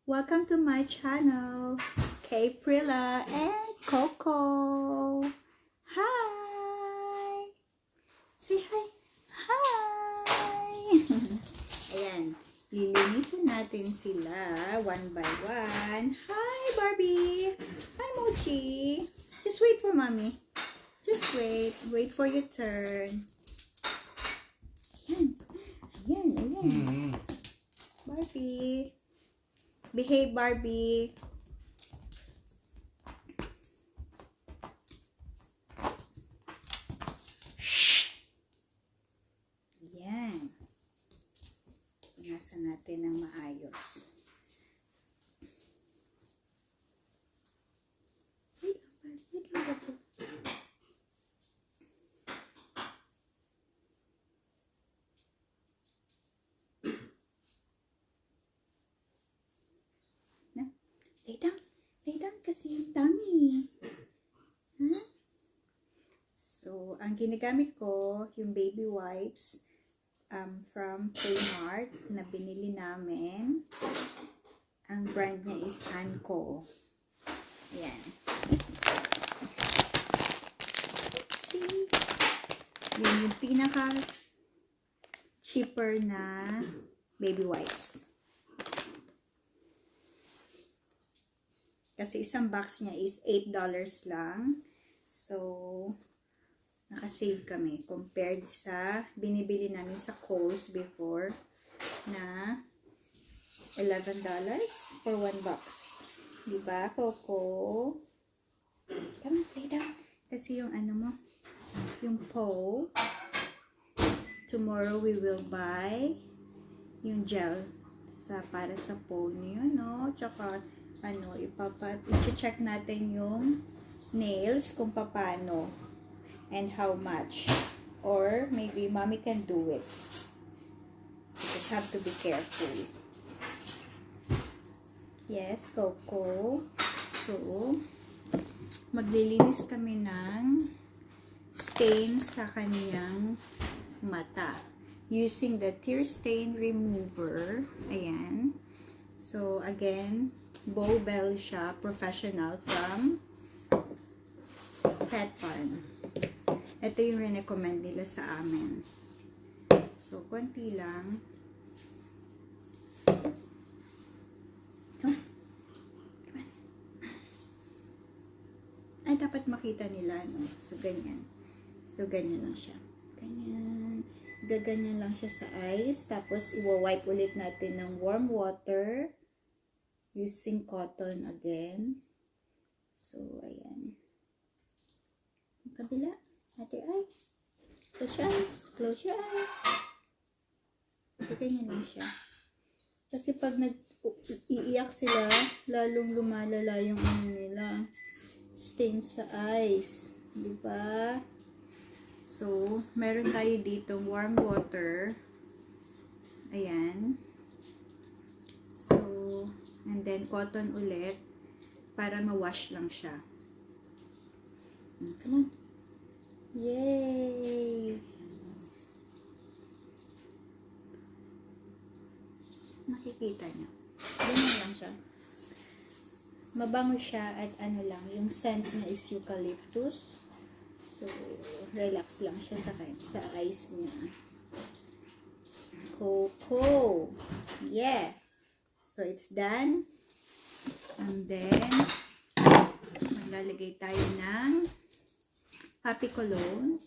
Welcome to my channel, Aprila and Coco. Hi! Say hi! Hi! Ayan, lilinisan natin sila one by one. Hi, Barbie! Hi, Mochi! Just wait for mommy. Just wait. Wait for your turn. Ayan. Ayan, ayan. Barbie. Behave, Barbie. Shh. Ayan. Punasan natin ng maayos. Wait lang, Barbie. Lay down kasi yung tummy. Huh? So, ang ginagamit ko, yung baby wipes from Kmart na binili namin. Ang brand niya is Anko. Ayan. See? Yun yung pinaka cheaper na baby wipes. Kasi isang box niya is $8 lang. So, nakasave kami compared sa binibili namin sa Kohl's before na $11 for one box. Diba, Coco? Come on, lay down. Kasi yung ano mo, yung paw. Tomorrow we will buy yung gel para sa paw niyo, no? Tsaka ano, i-check natin yung nails kung paano and how much, or maybe mommy can do it. You just have to be careful. Yes, Coco. So, maglilinis kami ng stain sa kaniyang mata using the tear stain remover. Ayan. So, again, Bell siya, professional from petbarn. Ito yung recommend nila sa amin. So, konti lang. Come on. Ay, dapat makita nila, no? So, ganyan. So, ganyan lang siya. Ganyan. Gaganyan lang siya sa eyes. Tapos, i-wipe ulit natin ng warm water. Using cotton again. So, ayan. Ang kabila. Other eye. Close your eyes. Close your eyes. Ganyan lang siya. Kasi pag nag-iiyak sila, lalong lumalala yung ano nila. Stain sa eyes. Diba? So, meron tayo dito warm water. Ayan. And then, cotton ulit para ma-wash lang siya. Come on. Yay! Makikita niyo. Ganyan lang siya. Mabango siya at ano lang, yung scent niya is eucalyptus. So, relax lang siya sa eyes niya. Coco! Yeah! So, it's done. And then, maglalagay tayo ng puppy cologne.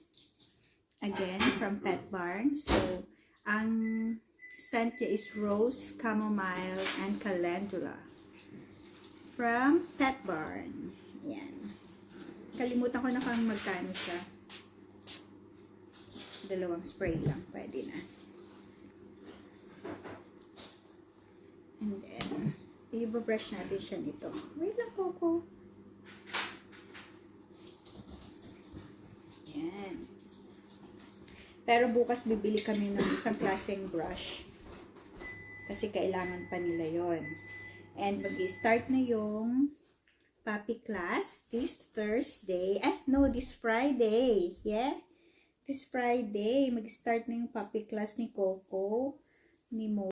Again, from petbarn. So, ang scent niya is rose, chamomile, and calendula. From petbarn. Ayan. Kalimutan ko na kung magkano siya. 2 spray lang. Pwede na. And then, i-brush natin siya nito. Wait lang, Coco. Yan. Pero bukas bibili kami ng isang klaseng brush. Kasi kailangan pa nila yon. And mag-start na yung puppy class this Thursday. This Friday. Yeah? This Friday, mag-start na yung puppy class ni Coco, ni Mo.